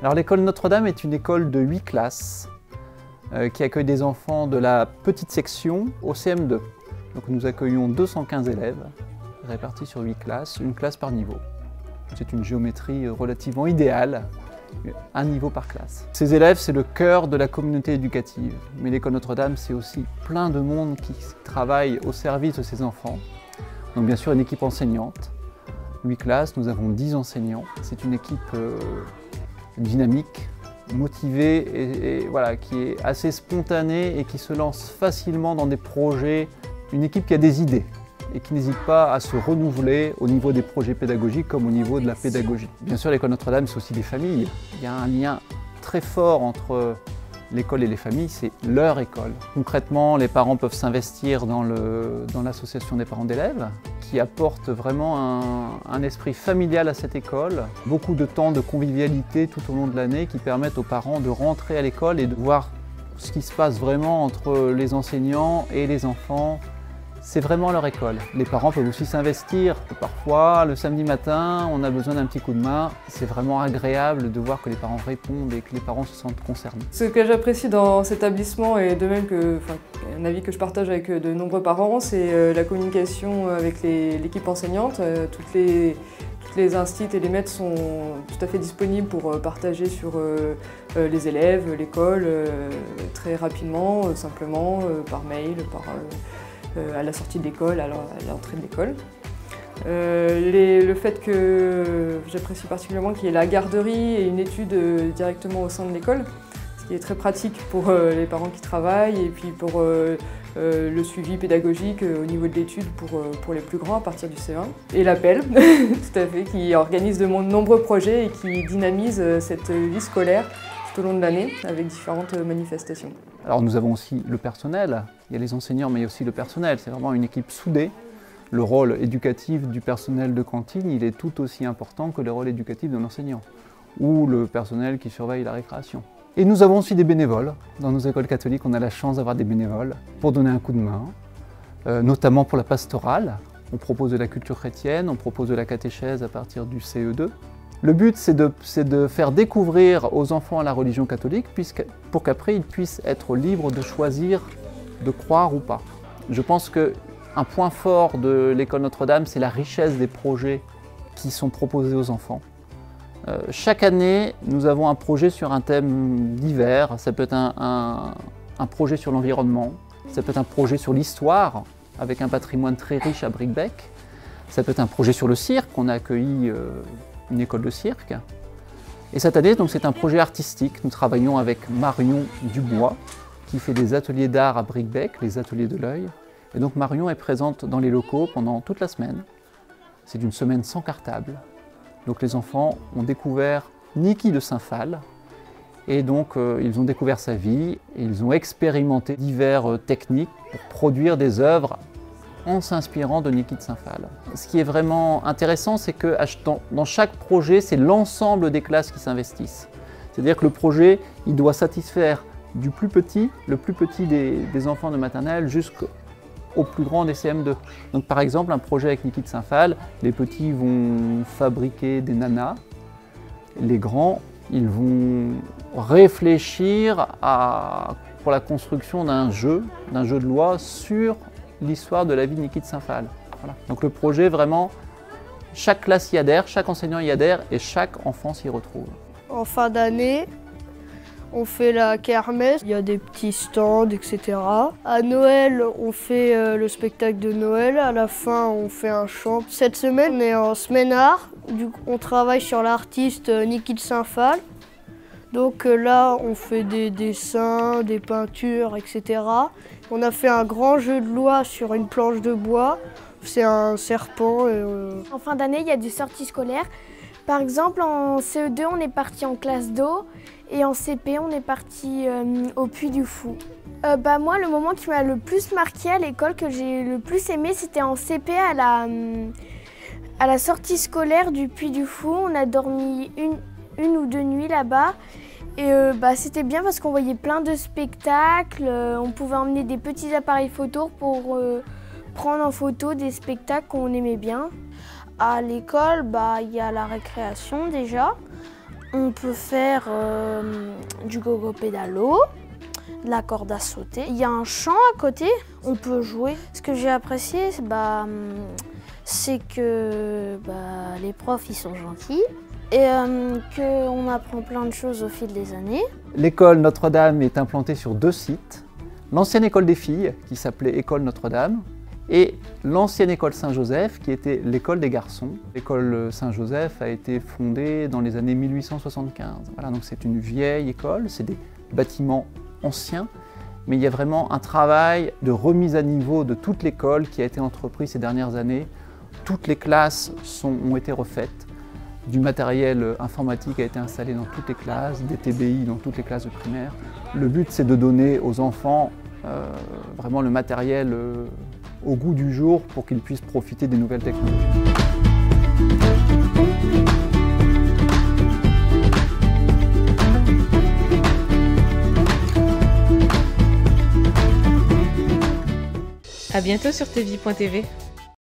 Alors l'école Notre-Dame est une école de 8 classes qui accueille des enfants de la petite section au CM2. Donc nous accueillons 215 élèves répartis sur 8 classes, une classe par niveau. C'est une géométrie relativement idéale, un niveau par classe. Ces élèves, c'est le cœur de la communauté éducative. Mais l'école Notre-Dame, c'est aussi plein de monde qui travaille au service de ces enfants. Donc bien sûr une équipe enseignante. 8 classes, nous avons 10 enseignants. C'est une équipe dynamique, motivée et voilà, qui est assez spontanée et qui se lance facilement dans des projets. Une équipe qui a des idées et qui n'hésite pas à se renouveler au niveau des projets pédagogiques comme au niveau de la pédagogie. Bien sûr, l'école Notre-Dame, c'est aussi des familles. Il y a un lien très fort entre l'école et les familles, c'est leur école. Concrètement, les parents peuvent s'investir dans l'association des parents d'élèves, qui apporte vraiment un esprit familial à cette école. Beaucoup de temps de convivialité tout au long de l'année qui permettent aux parents de rentrer à l'école et de voir ce qui se passe vraiment entre les enseignants et les enfants. C'est vraiment leur école. Les parents peuvent aussi s'investir. Parfois, le samedi matin, on a besoin d'un petit coup de main. C'est vraiment agréable de voir que les parents répondent et que les parents se sentent concernés. Ce que j'apprécie dans cet établissement, et de même que, un avis que je partage avec de nombreux parents, c'est la communication avec l'équipe enseignante. Toutes les instituts et les maîtres sont tout à fait disponibles pour partager sur les élèves, l'école, très rapidement, simplement, par mail, à la sortie de l'école, à l'entrée de l'école. Le fait que j'apprécie particulièrement qu'il y ait la garderie et une étude directement au sein de l'école, ce qui est très pratique pour les parents qui travaillent et puis pour le suivi pédagogique au niveau de l'étude pour les plus grands à partir du CE1. Et l'APEL, tout à fait, qui organise de nombreux projets et qui dynamise cette vie scolaire tout au long de l'année avec différentes manifestations. Alors nous avons aussi le personnel, il y a les enseignants mais il y a aussi le personnel, c'est vraiment une équipe soudée. Le rôle éducatif du personnel de cantine, il est tout aussi important que le rôle éducatif de l'enseignant ou le personnel qui surveille la récréation. Et nous avons aussi des bénévoles. Dans nos écoles catholiques, on a la chance d'avoir des bénévoles pour donner un coup de main, notamment pour la pastorale. On propose de la culture chrétienne, on propose de la catéchèse à partir du CE2. Le but, c'est de faire découvrir aux enfants la religion catholique pour qu'après ils puissent être libres de choisir de croire ou pas. Je pense qu'un point fort de l'école Notre-Dame, c'est la richesse des projets qui sont proposés aux enfants. Chaque année, nous avons un projet sur un thème divers. Ça peut être un projet sur l'environnement, ça peut être un projet sur l'histoire, avec un patrimoine très riche à Bricbec. Ça peut être un projet sur le cirque, on a accueilli une école de cirque. Et cette année, c'est un projet artistique. Nous travaillons avec Marion Dubois, qui fait des ateliers d'art à Bricbec, les ateliers de l'œil. Et donc Marion est présente dans les locaux pendant toute la semaine. C'est une semaine sans cartable. Donc les enfants ont découvert Niki de Saint-Phal. Et donc ils ont découvert sa vie et ils ont expérimenté diverses techniques pour produire des œuvres en s'inspirant de Niki de Saint-Phal. Ce qui est vraiment intéressant, c'est que dans chaque projet, c'est l'ensemble des classes qui s'investissent. C'est-à-dire que le projet, il doit satisfaire du plus petit, le plus petit des enfants de maternelle jusqu'au plus grand des CM2. Donc par exemple, un projet avec Niki de Saint-Phal, les petits vont fabriquer des nanas, les grands, ils vont réfléchir pour la construction d'un jeu de loi sur l'histoire de la vie de Niki de Saint-Phal. Voilà. Donc le projet, vraiment, chaque classe y adhère, chaque enseignant y adhère et chaque enfant s'y retrouve. En fin d'année, on fait la kermesse, il y a des petits stands, etc. À Noël, on fait le spectacle de Noël, à la fin, on fait un chant. Cette semaine, on est en semaine art, on travaille sur l'artiste Niki de Saint-Phal. Donc là, on fait des dessins, des peintures, etc. On a fait un grand jeu de loi sur une planche de bois. C'est un serpent. En fin d'année, il y a des sorties scolaires. Par exemple, en CE2, on est parti en classe d'eau et en CP, on est parti au Puy du Fou. Moi, le moment qui m'a le plus marqué à l'école, que j'ai le plus aimé, c'était en CP à la sortie scolaire du Puy du Fou. On a dormi une ou deux nuits là-bas. Et c'était bien parce qu'on voyait plein de spectacles, on pouvait emmener des petits appareils photo pour prendre en photo des spectacles qu'on aimait bien. À l'école, il y a la récréation déjà. On peut faire du gogo pédalo, de la corde à sauter. Il y a un champ à côté, on peut jouer. Ce que j'ai apprécié, c'est que les profs ils sont gentils et qu'on apprend plein de choses au fil des années. L'école Notre-Dame est implantée sur 2 sites. L'ancienne école des filles, qui s'appelait École Notre-Dame, et l'ancienne école Saint-Joseph, qui était l'école des garçons. L'école Saint-Joseph a été fondée dans les années 1875. Voilà, donc c'est une vieille école, c'est des bâtiments anciens, mais il y a vraiment un travail de remise à niveau de toute l'école qui a été entrepris ces dernières années. Toutes les classes ont été refaites, du matériel informatique a été installé dans toutes les classes, des TBI dans toutes les classes de primaire. Le but, c'est de donner aux enfants vraiment le matériel au goût du jour pour qu'ils puissent profiter des nouvelles technologies. À bientôt sur tvie.tv.